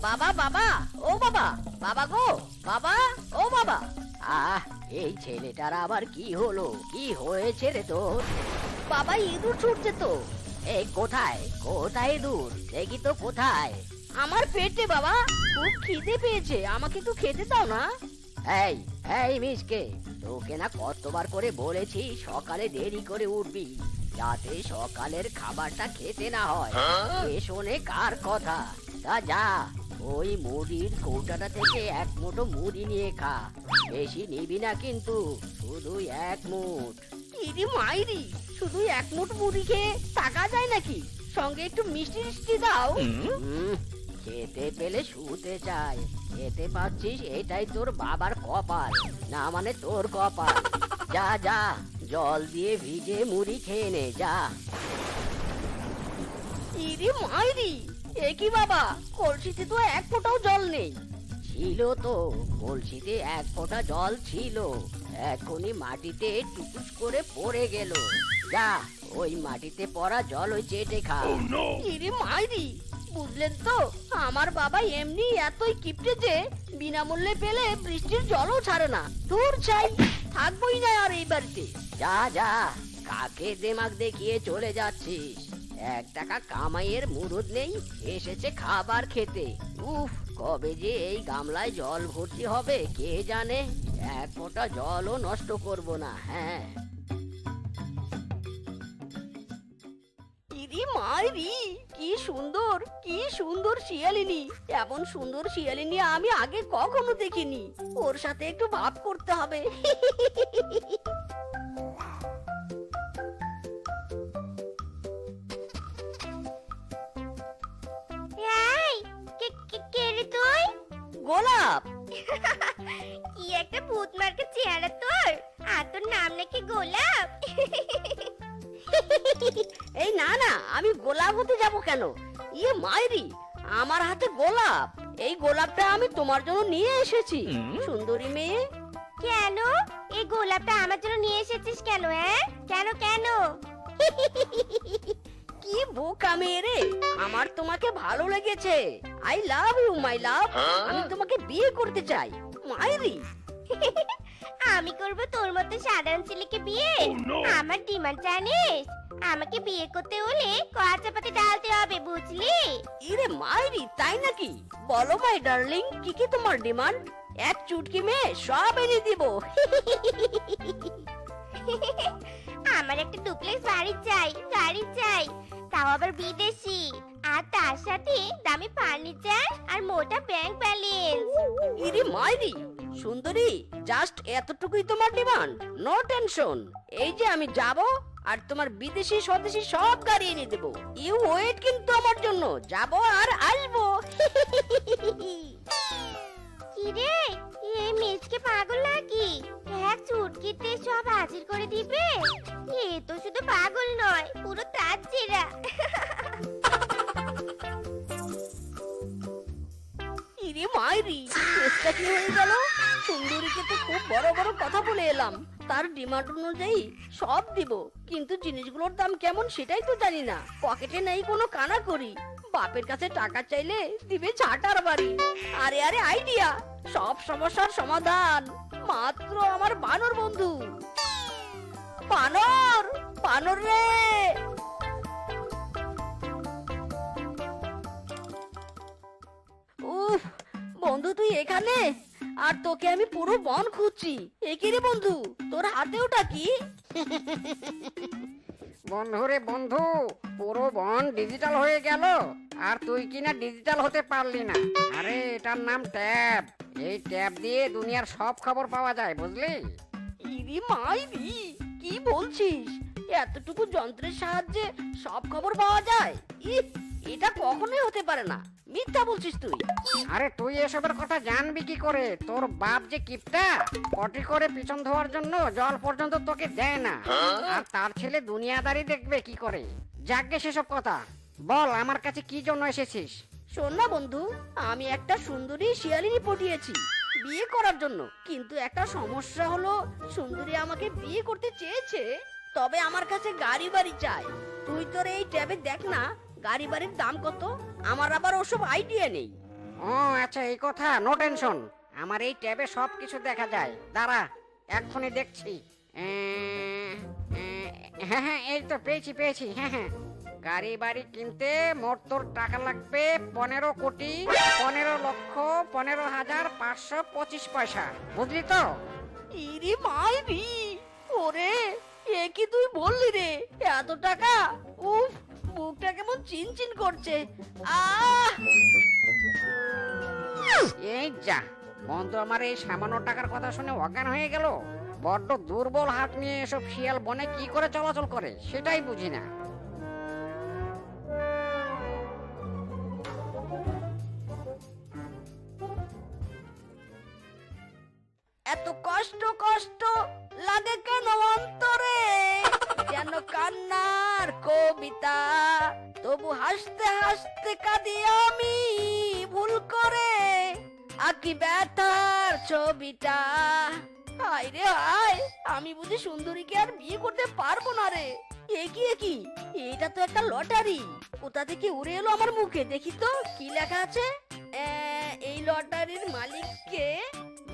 বাবা বাবা ও বাবা, বাবা গো বাবা, ও বাবা। এই ছেলেটার আবার কি হলো, কি হয়েছে রে তোর? বাবা ইঁদুর ছুটছে তো। এই কোথায় কোথায় ইঁদুর, দেখি তো কোথায়। আমার পেটে বাবা, খুব খিদে পেয়েছে, আমাকে একটু খেতে দাও না। এই এই মিসকে, তোকে না কতবার করে বলেছি সকালে দেরি করে উঠবি, যাতে সকালের খাবারটা খেতে না হয়। এ শোনে কার কথা? তা যা, ওই মুড়ির কৌটাটা থেকে এক মুঠো মুড়ি নিয়ে খা, বেশি নিবি না কিন্তু, শুধু এক মুঠ। ইরি মাইরি, শুধু এক মুঠ মুড়ি খেয়ে টাকা যায় নাকি? সঙ্গে একটু মিষ্টি মিষ্টি দাও। খেতে পেলে শুতে চায়, খেতে পাচ্ছিস এটাই তোর বাবার কপাল, না মানে তোর কপাল। যা যা, জল দিয়ে ভিজে মুড়ি খেয়ে নে যা। ইরি মাইরি, এ কি বাবা, কলসিতে তো এক ফোঁটাও জল নেই। ছিল তো, কলসিতে এক ফোঁটা জল ছিল, এখনই মাটিতে টুকুস করে পড়ে গেল। যা, ওই মাটিতে পড়া জল ওই চেটে খা। ইরি মাইরি, বুঝলেন তো, আমার বাবা এমনি এতই কিপটে যে বিনামূল্যে পেলে বৃষ্টির জলও ছাড়ে না। দূর চাই, থাকবোই না আর এই বাড়িতে। যা যা, কাকে দেমাগ দেখিয়ে চলে যাচ্ছিস? 1 টাকা কামাইয়ের মুরুদ নেই, এসেছে খাবার খেতে। উফ, কবে যে এই গামলায় জল ভর্তি হবে কে জানে। এক ফোঁটা জলও নষ্ট করব না। হ্যাঁ, ইরি মাইরি, কি সুন্দর, কি সুন্দর শিয়ালিনী। এমন সুন্দর শিয়ালিনী আমি আগে কখনো দেখিনি। ওর সাথে একটু ভাব করতে হবে। এই, কে রে তুই? গোলাপ। কি একটা ভূত মার্কা চেহারা তোর, আর তোর নাম নাকি গোলাপ? এই না না, আমি গোলাপ হতে যাব কেন? ইয়ে মাইরি, আমার হাতে গোলাপ। এই গোলাপটা আমি তোমার জন্য নিয়ে এসেছি, সুন্দরী মেয়ে। কেন এই গোলাপটা আমার জন্য নিয়ে এসেছিস কেন? কেন কেন? কি বোকা মেয়ে রে, আমার তোমাকে ভালো লেগেছে। আই লাভ ইউ মাই লাভ, আমি তোমাকে বিয়ে করতে চাই মাইরি। আমি করব তোর মতো সাধারণ ছেলেকে বিয়ে? আমার ডিমান্ড জানিস? আমাকে বিয়ে করতে হলে কাঁচা পাতি ডালতে হবে, বুঝলি? ইরে মাইরি, তাই নাকি? বলো মাই ডার্লিং, কি কি তোমার ডিমান্ড? এক চুটকি মেয়ে সব এনে দিব। আমার একটা ডুপ্লেক্স বাড়ি চাই, গাড়ি চাই, তাও আবার বিদেশি, আর তার সাথে দামি ফার্নিচার আর মোটা ব্যাংক ব্যালেন্স। ইরে মাইরি, সুন্দরী, জাস্ট এতটুকুই তোমার ডিমান্ড? নো টেনশন, এই যে আমি যাব আর তোমার বিদেশি স্বদেশি সব গাড়ি এনে দেবো। ইউ ওয়েট কিন্তু আমার জন্য, যাব আর আসবো। কিরে, এই মেজকে পাগল নাকি? এক চুটকিতে সব হাজির করে দিবে? এ তো শুধু পাগল নয়, পুরো তাজ্জিরা। ইরে মাইরি, চেষ্টা কি হয়ে গেল? সুন্দরীকে তো খুব বড় বড় কথা বলে এলাম, তার ডিমান্ড অনুযায়ী সব দিব, কিন্তু জিনিসগুলোর দাম কেমন সেটাই তো জানি না। পকেটে নেই কোনো কানা করি, বাপের কাছে টাকা চাইলে দিবে ঝাঁটার বাড়ি। আরে আরে আইডিয়া, সব সমস্যার সমাধান মাত্র আমার বানর বন্ধু। বানর, বানর রে। উফ, বন্ধু তুই এখানে? আর তোকে আমি পুরো বন খুঁজছি। একি রে বন্ধু, তোর হাতে ওটা কি? বন্ধু রে বন্ধু, পুরো বন ডিজিটাল হয়ে গেল, আর তুই কিনা ডিজিটাল হতে পারলি না। আরে এটার নাম ট্যাব। এই ট্যাব দিয়ে দুনিয়ার সব খবর পাওয়া যায়, বুঝলি? ইরি মাইরি, কি বলছিস? এতটুকু যন্ত্রের সাহায্যে সব খবর পাওয়া যায়? ইহ, এটা কখনোই হতে পারে না, মিথ্যা বলছিস তুই। আরে তুই এসবের কথা জানবি কি করে? তোর বাপ যে কিপটা, পটি করে পিছন ধোয়ার জন্য জল পর্যন্ত তোকে দেয় না, আর তার ছেলে দুনিয়াদারি দেখবে কি করে? যাকগে সেসব কথা, বল আমার কাছে কি জন্য এসেছিস? শোন না বন্ধু, আমি একটা সুন্দরী শিয়ালিনী পটিয়েছি বিয়ে করার জন্য, কিন্তু একটা সমস্যা হলো, সুন্দরী আমাকে বিয়ে করতে চেয়েছে, তবে আমার কাছে গাড়ি বাড়ি চাই। তুই তোর এই ট্যাবে দেখ না গাড়ি বাড়ির দাম কত, আমার আবার ওসব আইডিয়া নেই। ও আচ্ছা, এই কথা, নো টেনশন। আমার এই ট্যাবে সব কিছু দেখা যায়, দাঁড়া এক্ষুনি দেখছি। হ্যাঁ হ্যাঁ, এই তো পেয়েছি পেয়েছি, হ্যাঁ হ্যাঁ। গাড়ি বাড়ি কিনতে মোট তোর টাকা লাগবে 15 কোটি 15,15,525 বুঝলি তো? ইরি মাইরি, ওরে এ কি তুই বললি রে, এত টাকা! উফ, বুকটা কেমন চিনচিন করছে। আহ এই যা, বন্ধু আমার এই সামান্য টাকার কথা শুনে অজ্ঞান হয়ে গেল। বড্ড দুর্বল হাত নিয়ে এসব শিয়াল বনে কি করে চলাচল করে সেটাই বুঝি না। এত কষ্ট কষ্ট লাগে কেন অন্তরে, যেন কান্নার কবিতা, তবু হাসতে হাসতে কাঁদি আমি ভুল করে, আঁকি ব্যথার ছবিটা। হায় রে হায়, আমি বুঝি সুন্দরীকে আর বিয়ে করতে পারবো না রে। এ কি এটা তো একটা লটারি, কোথা থেকে উড়ে এলো আমার মুখে, দেখি তো কি লেখা আছে। এই লটারির মালিককে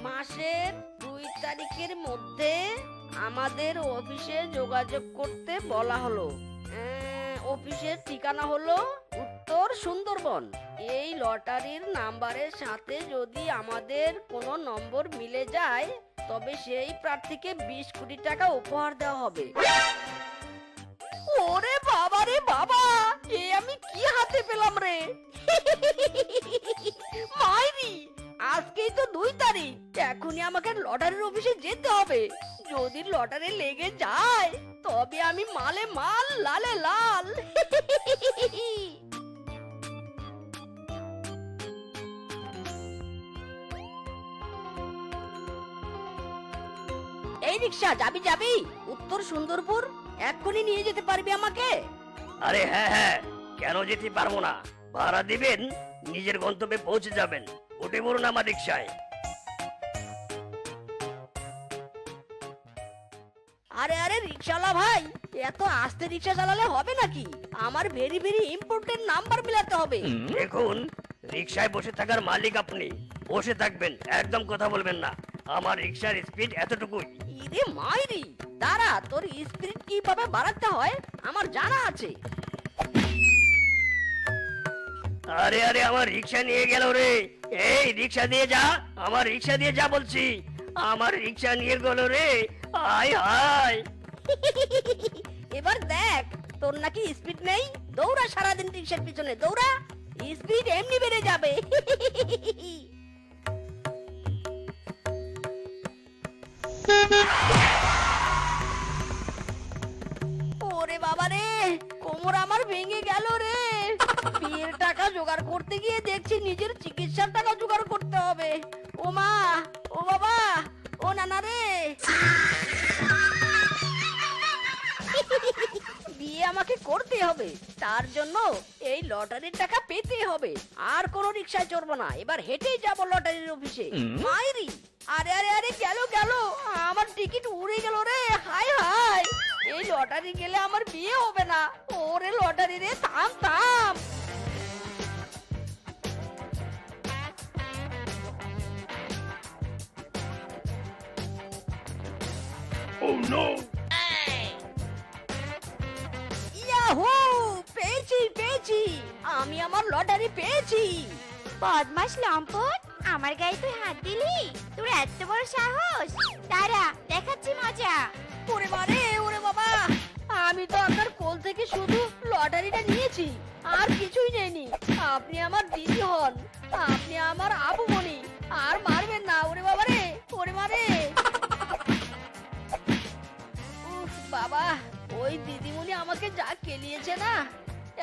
মাসের 2 তারিখের মধ্যে আমাদের অফিসে যোগাযোগ করতে বলা হলো। অফিসের ঠিকানা হলো উত্তর সুন্দরবন। এই লটারির নাম্বারের সাথে যদি আমাদের কোনো নম্বর মিলে যায় তবে সেই প্রার্থীকে 20 কোটি টাকা উপহার দেওয়া হবে। ওরে বাবা রে বাবা, এ আমি কি হাতে পেলাম রে! মাইরি, আজকেই তো 2 তারিখ, এখনই আমাকে লটারির অফিসে যেতে হবে। যদি লটারি লেগে যায় তবে আমি মালে মাল, লালে লাল। এই রিক্সা, যাবি যাবি উত্তর সুন্দরপুর, এক্ষুনি নিয়ে যেতে পারবি আমাকে? আরে হ্যাঁ হ্যাঁ, কেন যেতে পারবো না? ভাড়া দিবেন, নিজের গন্তব্যে পৌঁছে যাবেন। উঠে পড়ুন আমার রিক্সায়। আরে আরে রিক্সাওয়ালা ভাই, এত আস্তে রিক্সা চালালে হবে নাকি? আমার ভেরি ভেরি ইম্পর্টেন্ট নাম্বার মিলাতে হবে। দেখুন, রিক্সায় বসে থাকার মালিক আপনি, বসে থাকবেন, একদম কথা বলবেন না। আমার রিক্সার স্পিড এতটুকুই। ইরে মাইরি, দাঁড়া, তোর স্পিড কিভাবে বাড়াতে হয় আমার জানা আছে। আরে আরে, আমার রিক্সা নিয়ে গেল রে। এই রিক্সা দিয়ে যা, আমার রিক্সা দিয়ে যা বলছি। আমার রিক্সা নিয়ে গেল রে। আয় হায়। এবার দেখ, তোর নাকি স্পিড নেই, দৌড়া সারাদিন রিক্সার পিছনে, দৌড়া, স্পিড এমনি বেড়ে যাবে। ওরে বাবা রে, কোমর আমার ভেঙে গেল রে। বিয়ের টাকা জোগাড় করতে গিয়ে দেখছি নিজের চিকিৎসার টাকা জোগাড় করতে হবে। ও মা, ও বাবা, ও নানা রে, বিয়ে আমাকে করতে হবে, তার জন্য এই লটারির টাকা পেতে হবে। আর কোনো রিক্সায় চড়বো না, এবার হেঁটেই যাবো লটারির অফিসে। মাইরি, আরে আরে আরে, গেল গেল, আমার টিকিট উড়ে গেল রে। হাই হাই, এই লটারি গেলে আমার বিয়ে হবে না। ওরে লটারি রে, থাম থাম। ইয়াহু, পেয়েছি পেয়েছি, আমি আমার লটারি পেয়েছি। বদমাস লম্পট, আমার গায়ে তুই হাত দিলি? তোর এত বড় সাহস! দাঁড়া, দেখাচ্ছি মজা। ওরে বারে, ওরে বাবা, আমি তো আপনার কোল থেকে শুধু লটারিটা নিয়েছি, আর কিছুই নেইনি। আপনি আমার দিদি হন, আপনি আমার আবু মনি, আর মারবেন না। ওরে বাবা রে, ওরে মারে। উফ বাবা, ওই দিদিমণি আমাকে যা কেলিয়েছে না,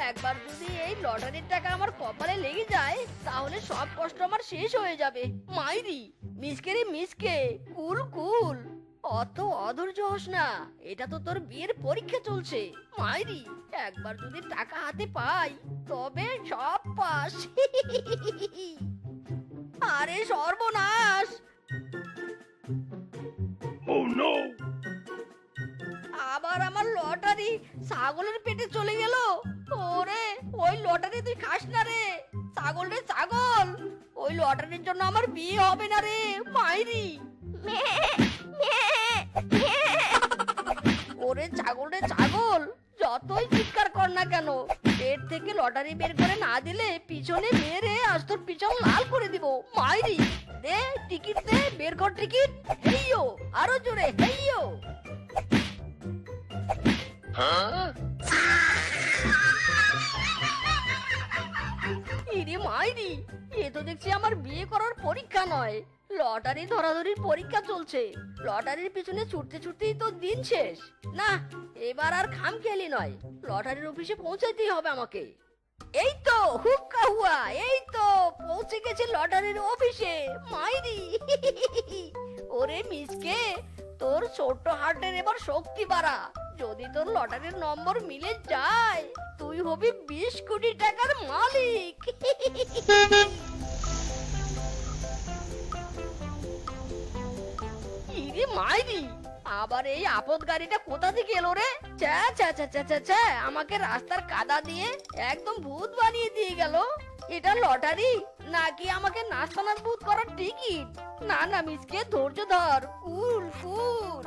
একবার যদি এই লটারির টাকা আমার কপালে লেগে যায় তাহলে সব কষ্ট আমার শেষ হয়ে যাবে। মাইরি, মিসকে রে মিসকে, কুল কুল, অত অধৈর্য হোস না, এটা তো তোর বিয়ের পরীক্ষা চলছে। মাইরি, একবার যদি টাকা হাতে পাই তবে সব পাস। আরে সর্বনাশ! আবার আমার লটারি ছাগলের পেটে চলে গেল। ওরে, ওই লটারি তুই খাস না রে, ছাগল রে ছাগল, ওই লটারির জন্য আমার বিয়ে হবে না রে মাইরি। ওরে ছাগল রে ছাগল, যতই চিৎকার কর না কেন, পেট থেকে লটারি বের করে না দিলে পিছনে মেরে আজ তোর পিছন লাল করে দিব মাইরি। দে টিকিট দে, বের কর টিকিট। হেইয়ো, আরো জোরে হেইয়ো। ইরে মাইরি, এ তো দেখছি আমার বিয়ে করার পরীক্ষা নয়, লটারি ধরাধরির পরীক্ষা চলছে। লটারির পিছনে ছুটতে ছুটতেই তো দিন শেষ। না, এবার আর খামখেয়ালি নয়, লটারির অফিসে পৌঁছাইতেই হবে আমাকে। এই তো হুক্কা হুয়া, এই তো পৌঁছে গেছে লটারির অফিসে মাইরি। ওরে মিসকে, তোর ছোট্ট হার্টের এবার শক্তি বাড়া। যদি তোর লটারির নম্বর মিলে যায়, তুই হবি 20 কোটি টাকার মালিক। ইরে মাইরি, আবার এই আপদ গাড়িটা কোথা থেকে এলো রে? ছ্যা ছ্যা ছ্যা ছ্যা ছ্যা ছ্যা, আমাকে রাস্তার কাদা দিয়ে একদম ভূত বানিয়ে দিয়ে গেল। এটা লটারি নাকি আমাকে নাস্তানার ভূত করার টিকিট? না না মিসকে, ধৈর্য ধর, কুল কুল।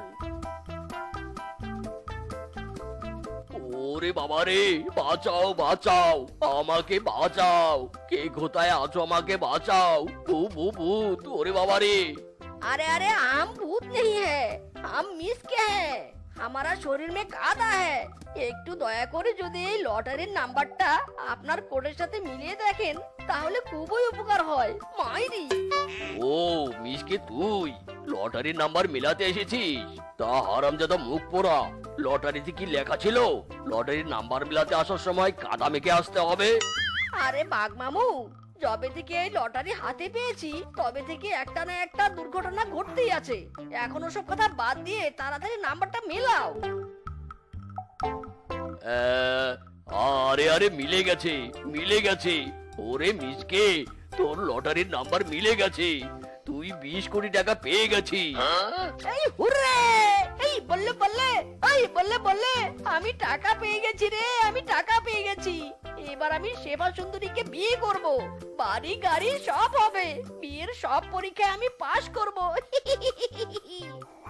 ওরে বাবা রে, বাঁচাও বাঁচাও, আমাকে বাঁচাও, কে কোথায় আছো, আমাকে বাঁচাও। ভূত, ওরে বাবা রে। अरे अरे, हम भूत नहीं है, हम मिसके हैं। हमारा शरीर में কাদা है। একটু দয়া করে যদি এই লটারির নাম্বারটা আপনার কোডের সাথে মিলিয়ে দেখেন, তাহলে খুবই উপকার হয় মাইরি। ও মিসকে, তুই লটারির নাম্বার মিলাতে এসেছিস? তা হারামজাদা মুখ পোড়া, লটারিতে কি লেখা ছিল লটারির নাম্বার মিলাতে আসার সময় কাদা মেখে আসতে হবে? আরে বাঘ মামু, যবে থেকে এই লটারি হাতে পেয়েছি তবে থেকে একটা না একটা দুর্ঘটনা ঘটতেই আছে। এখন ওসব কথা বাদ দিয়ে তাড়াতাড়ি নাম্বারটা মেলাও। আরে আরে, মিলে গেছে মিলে গেছে। ওরে মিসকে, তোর লটারির নাম্বার মিলে গেছে, তুই 20 কোটি টাকা পেয়ে গেছিস। এই হুররে, এই বললে বললে, এই বললে বললে, আমি টাকা পেয়ে গেছি রে, আমি টাকা পেয়ে গেছি। এবার আমি সেবা সুন্দরীকে বিয়ে করব, বাড়ি গাড়ি সব হবে, বিয়ের সব পরীক্ষায় আমি পাশ করব।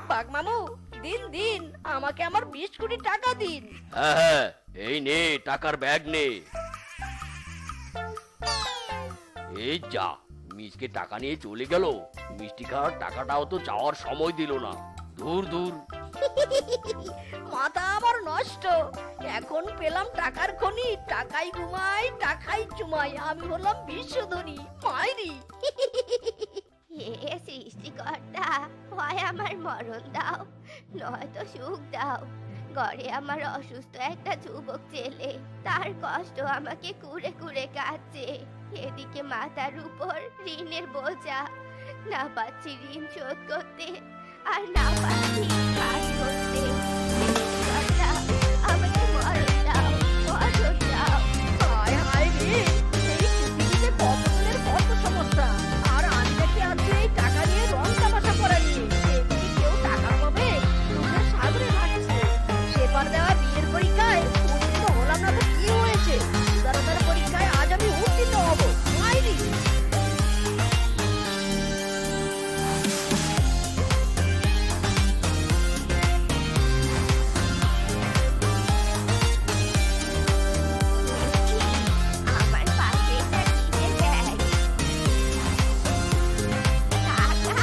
বাঘ মামু, দিন দিন আমাকে আমার 20 কোটি টাকা দিন। হ্যাঁ, এই নে টাকার ব্যাগ নে। এই যা, মিসকে টাকা নিয়ে চলে গেল। মিষ্টি খাওয়ার টাকাটাও তো চাওয়ার সময় দিল না। দূর দূর। মাথা আমার নষ্ট। এখন পেলাম টাকার খনি, টাকাই ঘুমাই টাকাই চুমাই, আমি হলাম বিশ্বধনী মাইরি। হে সৃষ্টিকর্তা, হয় আমার মরণ দাও, নয়তো সুখ দাও। ঘরে আমার অসুস্থ একটা যুবক ছেলে, তার কষ্ট আমাকে কুড়ে কুড়ে কাটছে। এদিকে মাথার উপর ঋণের বোঝা, না পাচ্ছি ঋণ শোধ করতে, আর না পাচ্ছি কাজ করতে। সৃষ্টিকর্তা, আমাকে মরণ দাও, মরণ দাও। হায় হায় রে, এই পৃথিবীতে কত জনের কত সমস্যা, আর আমি নাকি আজকে এই টাকা নিয়ে রং তামাশা করে নিয়ে এদিকে কেউ টাকা পাবে দুধের সাগরে ভাসছে। সেবার দেওয়া বিয়ের পরীক্ষায় উত্তীর্ণ হলাম না তো কি হয়েছে, উদারতার পরীক্ষায় আজ আমি উত্তীর্ণ হব মাইরি। আমার পাশে একটা টিনের ব্যাগ। টাকা,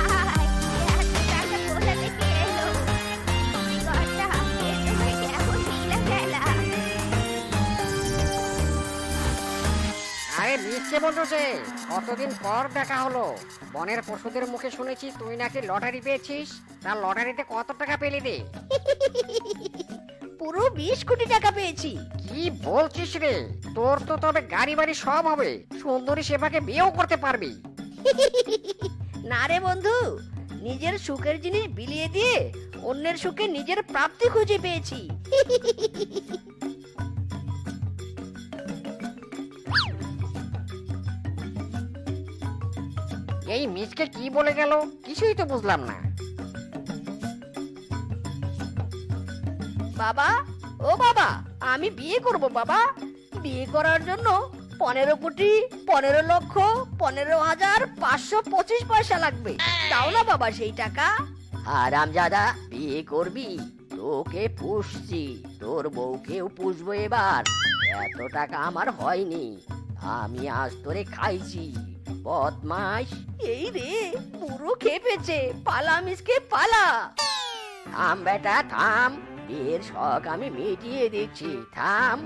হায় হায়, এত টাকা কোথা থেকে এলো? সৃষ্টিকর্তা, এ তুমি কেমন লীলা খেলা? আরে মিসকে বলছে, কতদিন পর দেখা হলো। বনের পশুদের মুখে শুনেছি তুই নাকি লটারি পেয়েছিস। তার লটারিতে কত টাকা পেলি রে? পুরো 20 কোটি টাকা পেয়েছি। কি বলছিস রে? তোর তো তবে গাড়ি বাড়ি সব হবে, সুন্দরী সেবাকে বিয়েও করতে পারবি। না রে বন্ধু, নিজের সুখের জিনিস বিলিয়ে দিয়ে অন্যের সুখে নিজের প্রাপ্তি খুঁজে পেয়েছি। এই মিসকে কি বলে গেল কিছুই তো বুঝলাম না। বাবা, ও বাবা, আমি বিয়ে করব বাবা। বিয়ে করার জন্য 15 কোটি 15,15,525 লাগবে। দাও না বাবা সেই টাকা। হারামজাদা, বিয়ে করবি? তোকে পুষছি, তোর বউকেও পুষবো এবার। এত টাকা আমার হয়নি, আমি আজ তোরে খাইছি বদমাস। এই রে, পুরো খেপেছে। পালা মিসকে পালা। থাম বেটা থাম, বিয়ের শখ আমি মিটিয়ে দিচ্ছি, থাম।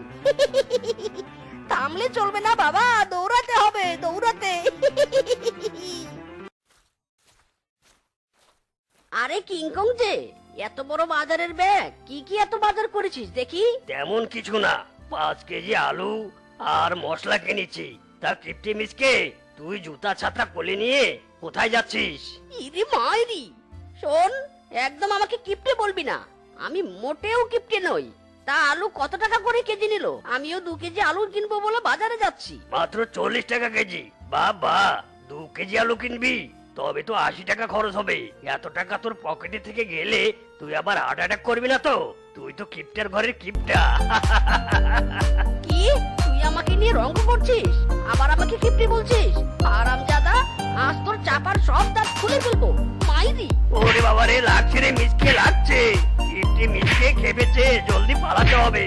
থামলে চলবে না বাবা, দৌড়াতে হবে, দৌড়াতে। আরে কিংকং যে, এত বড় বাজারের ব্যাগ, কি কি এত বাজার করেছিস দেখি? তেমন কিছু না, 5 কেজি আলু আর মশলা কিনেছি। তা কিপটে মিসকে, তুই জুতা ছাতা কোলে নিয়ে কোথায় যাচ্ছিস? ইরে মাইরি, শোন, একদম আমাকে কিপটে বলবি না, আমি মোটেও কিপটে নই। তা আলু কত টাকা করে কেজি নিল? আমিও 2 কেজি আলু কিনবো বলে বাজারে যাচ্ছি। মাত্র 40 টাকা কেজি। বাবা, 2 কেজি আলু কিনবি? তবে তো 80 টাকা খরচ হবে। এত টাকা তোর পকেটে থেকে গেলে তুই আবার হার্ট অ্যাটাক করবি না তো? তুই তো কিপটার ঘরের কিপটা। কি, তুই আমাকে নিয়ে রঙ্গ করছিস? আবার আমাকে কিপটে বলছিস? হারামজাদা, আজ তোর চাপার সব দাঁত খুলে ফেলবো, মাইরি। ওরে বাবা রে, লাগছে রে মিসকে, লাগছে। কিপটে মিসকে খেপেছে, জলদি পালাতে হবে।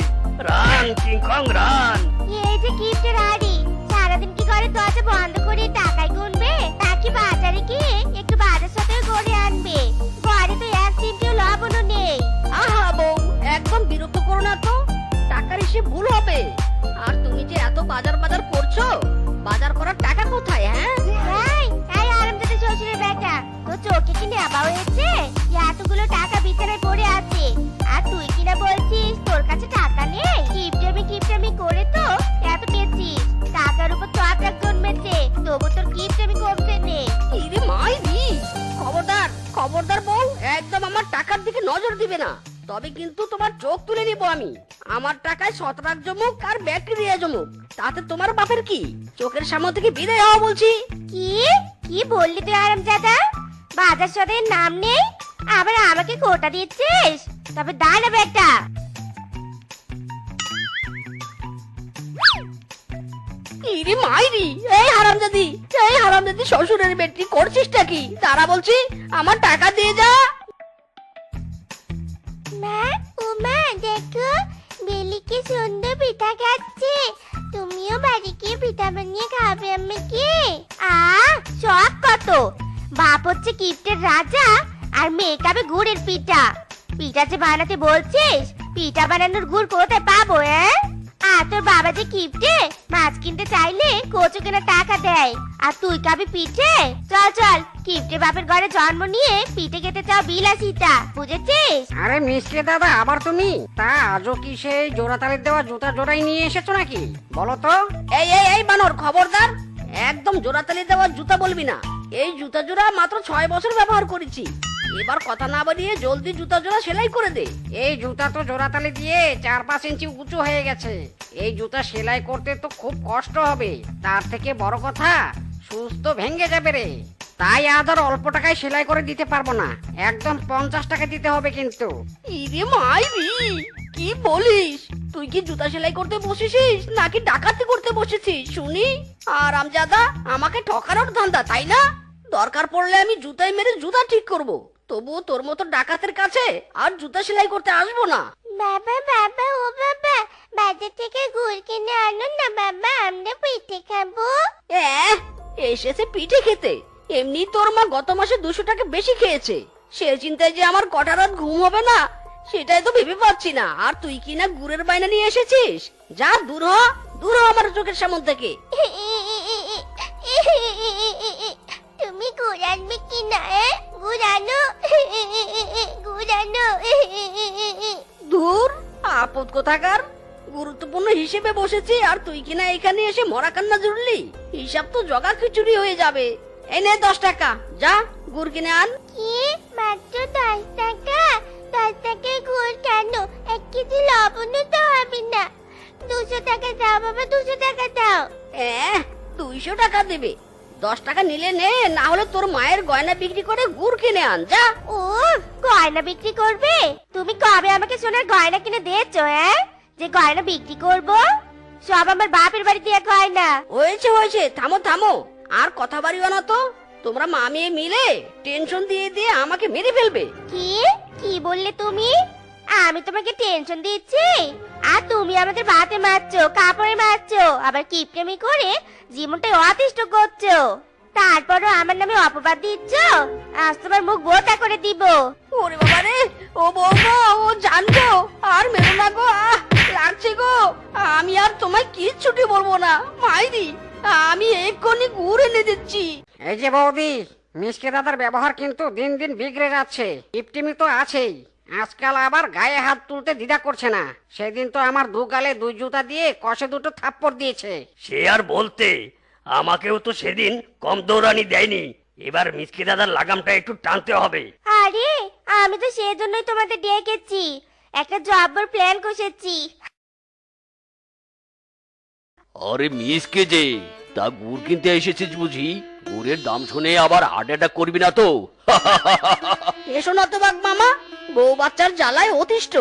Run King Kong run. এই যে কিপটে রানী, সারাদিন কি করে দরজা বন্ধ করে টাকাই গুনবে, নাকি বাজারে গিয়ে একটু বাজার সাথে করে আনবে? ঘরে তো এক চিমটিও লবণও নেই। আহা বউ, একদম বিরক্ত করো না তো, টাকার হিসেব ভুল হবে। আর তুমি যে এত বাজার বাজার করছো, বাজার করার টাকা কোথায়? হ্যাঁ, এই আরামদাদা শ্বশুরের বেটা, তোর চোখে কি নেবা হয়েছে? এতগুলো টাকা বিছানায় পড়ে আছে, আর তুই কিনা বলছিস তোর কাছে টাকা নেই? কিপটামি করে তো এত পেয়েছিস। টাকার উপর তো আটরাক জন্মেছে, তবু তোর কিপটামি কমছে নে। ইরে মাইরি, খবরদার খবরদার বউ, একদম আমার টাকার দিকে নজর দিবে না, তবে কিন্তু তোমার চোখ তুলে নিব আমি। আমার টাকায় শতরাক জমুক আর ব্যাকটেরিয়া জমুক, তাতে তোমার বাপের কি? চোখের সামনে থেকে বিদায় হওয়া বলছি। কি কি বললি তুই আরামজাদা? বাজার সদের নাম নেই, আবার আমাকে কোটা দিচ্ছিস? তবে দাঁড়া বেটা। ইরে মাইরি, এই হারামজাদি, এই হারামজাদি শ্বশুরের বেটি, করছিসটা কি? তারা বলছি আমার টাকা দিয়ে যা। মা, উমা দেখো, বেলি কি সুন্দর পিঠা খাচ্ছে। তুমিও বাড়ি গিয়ে পিঠা বানিয়ে খাবে আমাকে? শখ কত! বাপ হচ্ছে কিপ্টের রাজা, আর মেয়ে খাবে গুড়ের পিঠা। পিঠা যে বানাতে বলছিস, পিঠা বানানোর গুড় কোথায় পাবো? আর তোর বাবা যে কিপ্টে, মাছ কিনতে চাইলে কচু কেনার টাকা দেয়, আর তুই খাবি পিঠে? চল চল, কিপ্টে বাপের ঘরে জন্ম নিয়ে পিঠে খেতে চাও বিলাসিতা, বুঝেছিস? আরে মিসকে দাদা, আবার তুমি? তা আজও কি সেই জোড়াতালির দেওয়া জুতা জোড়াই নিয়ে এসেছো নাকি? বলো তো। এই এই এই বানর, খবরদার, একদম জোড়াতালি দেওয়া জুতা বলবি না। এই জুতা জোড়া মাত্র 6 বছর ব্যবহার করেছি। এবার কথা না বাড়িয়ে জলদি জুতা জোড়া সেলাই করে দে। এই জুতা তো জোড়াতালি দিয়ে 4-5 ইঞ্চি উঁচু হয়ে গেছে। এই জুতা সেলাই করতে তো খুব কষ্ট হবে, তার থেকে বড় কথা সুস্থ ভেঙে যাবে রে। তাই আদর অল্প টাকায় সেলাই করে দিতে পারবো না, একদম 50 টাকা দিতে হবে কিন্তু। ইরে মাইরি, কি বলিস? তুই কি জুতা সেলাই করতে বসেছিস নাকি ডাকাতি করতে বসেছিস শুনি? আর আমজাদা, আমাকে ঠকানোর ধান্দা, তাই না? দরকার পড়লে আমি জুতায় মেরে জুতা ঠিক করব, তবুও তোর মতো ডাকাতের কাছে আর জুতা সেলাই করতে আসবো না। বাবা বাবা, ও বাবা, বাজার থেকে গুড় কিনে আনো না বাবা, আমরা পিঠে খাবো। এসেছে পিঠে খেতে? এমনি তোর মা গত মাসে 200 টাকা বেশি খেয়েছে, সে চিন্তায় যে আমার কটা রাত ঘুম হবে না সেটাই তো ভেবে পাচ্ছি না। আর তুই কি না গুড়ের বায়না নিয়ে এসেছিস? যা, দূর হ, দূর হ আমার চোখের সামনে থেকে। তুমি গুড় আনবে কি না? গুড় আনো, গুড় আনো। দূর, আপদ কোথাকার, গুরুত্বপূর্ণ হিসেবে বসেছি আর তুই কিনা এখানে এসে মরা কান্না জুড়লি। হিসাব তো জগা খিচুড়ি হয়ে যাবে। এই নে 10 টাকা, যা গুড় কিনে আন। কি, মাত্র 10 টাকা? 10 টাকায় গুড় কেন? 1 কেজি লবণও তো হবে না। 200 টাকা দাও বাবা, 200 টাকা দাও। 200 টাকা দেবে? 10 টাকা নিলে নে, না হলে তোর মায়ের গয়না বিক্রি করে গুড় কিনে আন, যা। ও, গয়না বিক্রি করবে? তুমি কবে আমাকে সোনার গয়না কিনে দিয়েছো, যে গয়না বিক্রি করব? সব আমার বাপের বাড়ি দিয়ে হয় না। হয়েছে হয়েছে, থামো থামো, আর কথা বাড়িও না তো। তোমরা মা মেয়ে মিলে টেনশন দিয়ে দিয়ে আমাকে মেরে ফেলবে। কি কি বললে তুমি? আমি তোমাকে টেনশন দিচ্ছি? আর তুমি আমাদের ভাতে মারছো, কাপড়ে মারছো, আবার কিপটেমি করে জীবনটা অতিষ্ঠ করছো, তারপরও আমার নামে অপবাদ দিচ্ছ। আজ তোমার মুখ বোটা করে দিব। ওরে বাবা রে, ও বৌমা, ও জানবো, আর মেরো না গো, লাগছে গো। আমি আর তোমায় কিচ্ছুটি বলবো না মাইরি, আমি এক্ষুনি গুড় এনে দিচ্ছি। এই যে বৌদি, মিসকে দাদার ব্যবহার কিন্তু দিন দিন বিগড়ে যাচ্ছে। টিপটিমি তো আছেই, আজকাল আবার গায়ে হাত তুলতে দ্বিধা করছে না। সেদিন তো আমার দু গালে দুই জুতা দিয়ে কষে দুটো থাপ্পড় দিয়েছে। সে আর বলতে, আমাকেও তো সেদিন কম দৌড়ানি দেয়নি। এবার মিসকে দাদার লাগামটা একটু টানতে হবে। আরে আমি তো সেজন্যই তোমাদের ডেকেছি, একটা জব্বর প্ল্যান কষেছি। আরে মিসকে যে, তা গুড় কিনতে এসেছিস বুঝি? গুড়ের দাম শুনে আবার হার্ট অ্যাটাক করবি না তো? এসো না তো বাঘ মামা, বউ বাচ্চার জ্বালায় অতিষ্ঠ,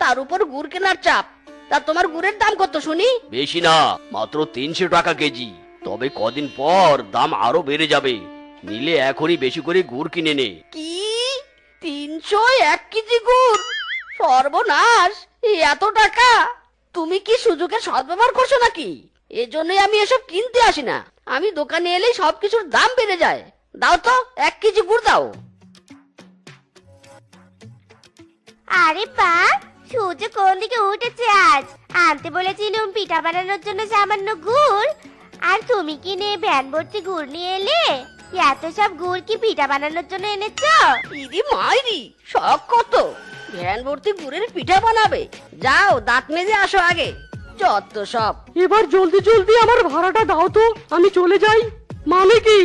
তার উপর গুড় কেনার চাপ। তা তোমার গুড়ের দাম কত শুনি? বেশি না, মাত্র 300 টাকা কেজি। তবে কদিন পর দাম আরো বেড়ে যাবে। নিলে এখনই বেশি করে গুড় কিনে নে। কি 301 কেজি গুড়? সর্বনাশ, এত টাকা! তুমি কি সুযোগের সদ্ব্যবহার করছো নাকি? এজন্যই আমি এসব কিনতে আসি না। আমি দোকানে এলেই সবকিছুর দাম বেড়ে যায়। দাও তো 1 কেজি গুড় দাও। আরে পা, সূর্য কোন দিকে উঠেছে আজ? আনতে বলেছিলাম পিঠা বানানোর জন্য সামান্য গুড়, আর তুমি কি নিয়ে ভ্যান ভর্তি গুড় নিয়ে এলে? এত সব গুড় কি পিঠা বানানোর জন্য এনেছো? ইদি মাইরি, শখ কত! ভ্যান ভর্তি গুড়ের পিঠা বানাবে? যাও দাঁত মেজে আসো আগে, যত সব। এবার জলদি জলদি আমার ভাড়াটা দাও তো, আমি চলে যাই। মানে কি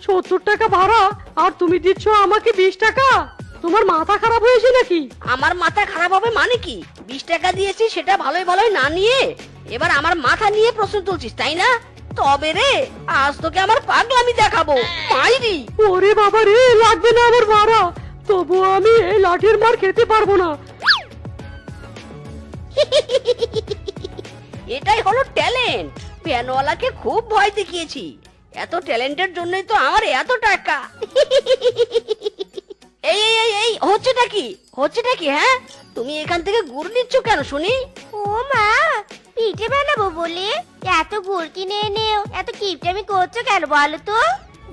70 টাকা ভাড়া, আর তুমি দিচ্ছ আমাকে 20 টাকা? তোমার মাথা খারাপ হয়েছে নাকি? আমার মাথা খারাপ হবে মানে কি? 20 টাকা দিয়েছি সেটা ভালোই ভালোই না নিয়ে এবার আমার মাথা নিয়ে প্রশ্ন তুলছিস, তাই না? তবে রে, আজ তোকে আমার পাগলামি দেখাবো মাইরি। ওরে বাবা রে, লাগবে না আমার ভাড়া, তবু আমি এই লাঠির মার খেতে পারবো না। এটাই হলো ট্যালেন্ট। ভ্যানওয়ালাকে খুব ভয় দেখিয়েছি, এত ট্যালেন্টের জন্যই তো আমার এত টাকা। এই এই এই এই, হচ্ছেটা কি? হচ্ছেটা কি? হ্যাঁ, তুমি এখান থেকে গুড় নিচ্ছ কেন শুনি? ও মা, পিঠে বানাবো বলে এত গুড় কিনে এনেও এত কিপটামি করছো কেন বলো তো?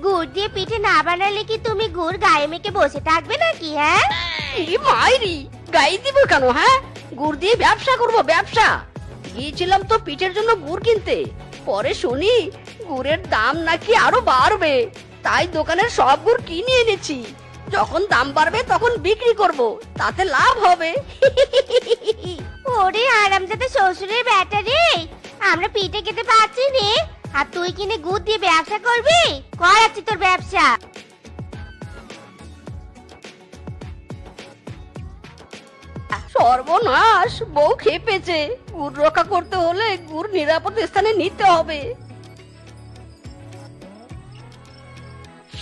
গুড় দিয়ে পিঠে না বানালে কি তুমি গুড় গায়ে মেখে বসে থাকবে নাকি? হ্যাঁ, এই মাইরি, গায়ে দিব কেন? হ্যাঁ, গুড় দিয়ে ব্যবসা করব, ব্যবসা। গিয়েছিলাম তো পিঠের জন্য গুড় কিনতে, পরে শুনি গুড়ের দাম নাকি আরো বাড়বে, তাই দোকানের সব গুড় কিনে এনেছি। যখন দাম বাড়বে তখন বিক্রি করব, তাতে লাভ হবে। ওরে আরামজাদা শ্বশুরের বেটা রে, আমরা পিঠে খেতে পাচ্ছি নে, আর তুই কিনে গুড় দিয়ে ব্যবসা করবি? করাচ্ছি তোর ব্যবসা। সর্বনাশ, বউ খেপেছে। গুড় রক্ষা করতে হলে গুড় নিরাপদ স্থানে নিতে হবে।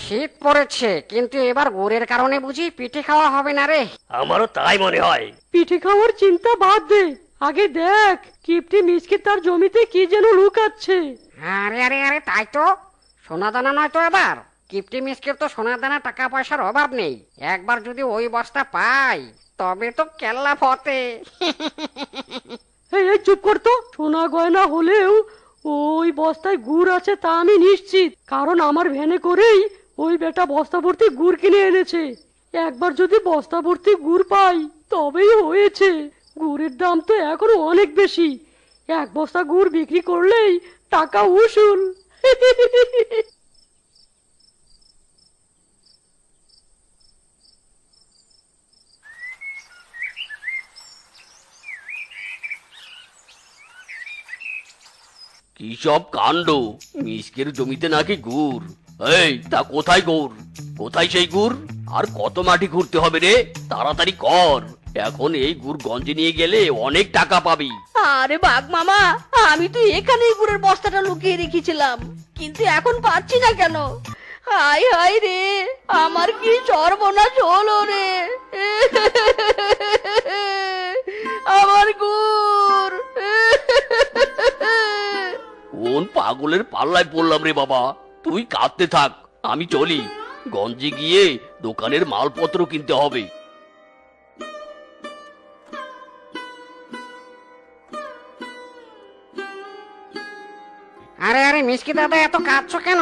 শীত পড়েছে, কিন্তু এবার গুড়ের কারণে বুঝি পিঠে খাওয়া হবে না রে। আমারও তাই মনে হয়। পিঠে খাওয়ার চিন্তা বাদ দে, আগে দেখ কিপটি মিসকে তার জমিতে কি যেন লুকাচ্ছে। আরে আরে আরে, তাই তো। সোনা দানা নয় তো এবার? কিপটি মিসকের তো সোনা দানা টাকা পয়সার অভাব নেই। একবার যদি ওই বস্তা পাই তবে তো কেল্লা ফতে। এই চুপ কর তো, সোনা গয়না হলেও ওই বস্তায় গুড় আছে তা আমি নিশ্চিত, কারণ আমার ভ্যানে করেই ওই বেটা বস্তা ভর্তি গুড় কিনে এনেছে। একবার যদি বস্তা ভর্তি গুড় পাই তবেই হয়েছে। গুড়ের দাম তো এখন অনেক বেশি, এক বস্তা গুড় বিক্রি করলেই টাকা উসুল। কি সব কাণ্ড! মিসকের জমিতে নাকি গুড়। এই, তা কোথায় গুড়? কোথায় সেই গুড়? আর কত মাটি ঘুরতে হবে রে? তাড়াতাড়ি কর, এখন এই গুড় গঞ্জে নিয়ে গেলে অনেক টাকা পাবি। আরে বাঘ মামা, আমি তো এখানেই গুড়ের বস্তাটা লুকিয়ে রেখেছিলাম, কিন্তু এখন পাচ্ছি না কেন? হায় হায় রে, আমার কি সর্বনাশ হলো রে! আমার গুড়! কোন পাগলের পাল্লায় পড়লাম রে বাবা। তুই কাঁদতে থাক, আমি চলি। গঞ্জে গিয়ে দোকানের মালপত্র কিনতে হবে। আরে আরে মিসকে দাদা, এত কাঁদছো কেন?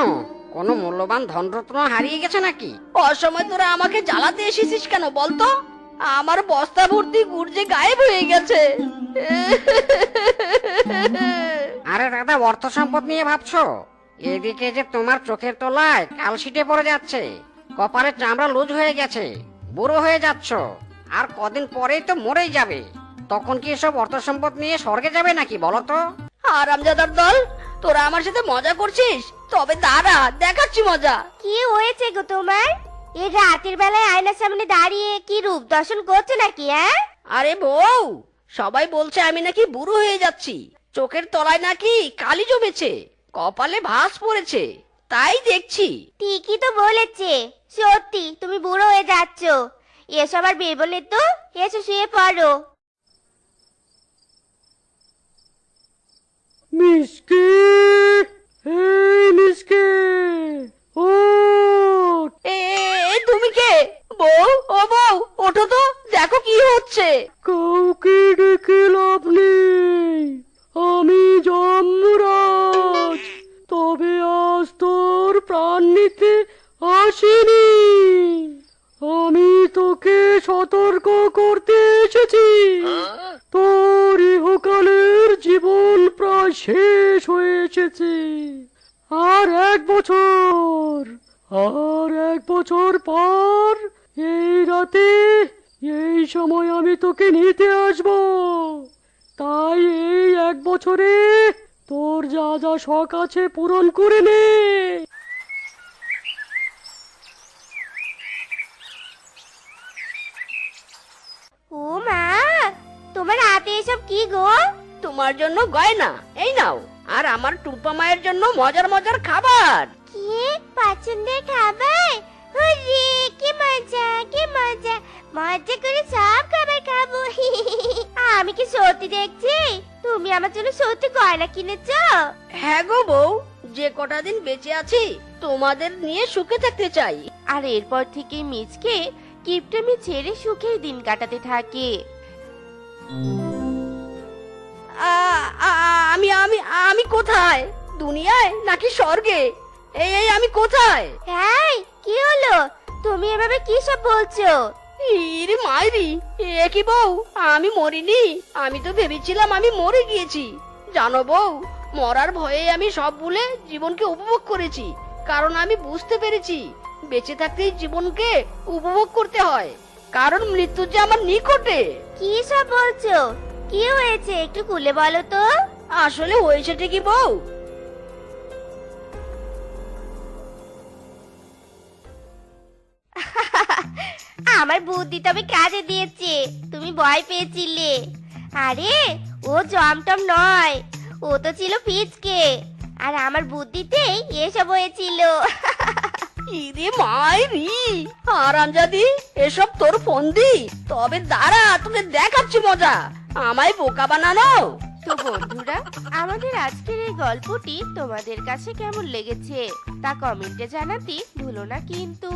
কোনো মূল্যবান ধনরত্ন হারিয়ে গেছে নাকি? অসময় তোরা আমাকে জ্বালাতে এসেছিস কেন বলতো? আমার বস্তা ভর্তি গুড় যে গায়েব হয়ে গেছে। আরে দাদা, অর্থ সম্পদ নিয়ে ভাবছো? এদিকে যে তোমার চোখের তলায় কালশিটে পড়ে যাচ্ছে, কপালের চামড়া লুজ হয়ে গেছে, বুড়ো হয়ে যাচ্ছ, আর কদিন পরেই তো মরেই যাবে। তখন কি এসব অর্থ সম্পদ নিয়ে স্বর্গে যাবে নাকি বলো তো? আরামজাদার দল, তোরা আমার সাথে মজা করছিস? তবে দাঁড়া, দেখাচ্ছি মজা। কি হয়েছে গো তোমার? এই রাতের বেলায় আয়নার সামনে দাঁড়িয়ে কি রূপ দর্শন করছো নাকি? হ্যাঁ, আরে বউ, সবাই বলছে আমি নাকি বুড়ো হয়ে যাচ্ছি। চোখের তলায় নাকি কালি জমেছে, কপালে ভাঁজ পড়েছে, তাই দেখছি। ঠিকই তো বলেছে। সত্যি তুমি বুড়ো হয়ে যাচ্ছ। এসব আর বেবলে তো, এসো শুয়ে পড়ো। মিসকে, এই মিসকে, ও তুমি কে? বউ, ও বউ, ওঠো তো, দেখো কি হচ্ছে। কাউকে ডেকে লাভ নেই, আমি যমরাজ। তবে আজ তোর প্রাণ নিতে আসিনি, আমি তোকে সতর্ক করতে এসেছি। তোর ইহকালের জীবন প্রায় শেষ হয়ে এসেছে। আর এক বছর পর এই রাতে এই সময় আমি তোকে নিতে আসব। তাই এই এক বছরে তোর যা যা শখ আছে পূরণ করে নে। ও মা, তোমার হাতে এসব কি গো? তোমার জন্য গয়না, এই নাও। আর আমার টুম্পা মায়ের জন্য মজার মজার খাবার। কি পছন্দের খাবার? হুররে, কি মজা, কি মজা। মজা করে সব খাবার খাবো। আমি কি সত্যি দেখছি তুমি আমার জন্য সত্যি গয়না কিনেছো? হ্যাঁ গো বউ, যে কটা দিন বেঁচে আছি তোমাদের নিয়ে সুখে থাকতে চাই। আর এরপর থেকে মিচকে কিপটেমি ছেড়ে সুখের দিন কাটাতে থাকে। আমি আমি আমি কোথায়? দুনিয়ায় নাকি স্বর্গে? এই আমি কোথায়? হ্যাঁ, কি হলো? তুমি এভাবে কি সব বলছো? ইরে মাইরি, এ কি বউ? আমি মরিনি। আমি তো ভেবেছিলাম আমি মরে গিয়েছি। জানো বউ, মরার ভয়ে আমি সব ভুলে জীবনকে উপভোগ করেছি। কারণ আমি বুঝতে পেরেছি বেঁচে থাকতেই জীবনকে উপভোগ করতে হয়, কারণ মৃত্যু যে আমার নিকটে। কি সব বলছো? কি হয়েছে একটু খুলে বলো তো। আসলে হয়েছে ঠিকই বউ। আমার বুদ্ধি তবে কাজে দিয়েছে। তুমি ভয় পেয়েছিলে। আরে, ও জমটম নয়, ও তো ছিল পিচকে। আর আমার বুদ্ধিতেই এসব হয়েছিল। ইরে মাইরি, আরামজাদি, এসব তোর ফন্দি? তবে দাঁড়া, তোকে দেখাচ্ছি মজা। আমায় বোকা বানানো। তো বন্ধুরা, আমাদের আজকের এই গল্পটি তোমাদের কাছে কেমন লেগেছে তা কমেন্টে জানাতে ভুলো না কিন্তু।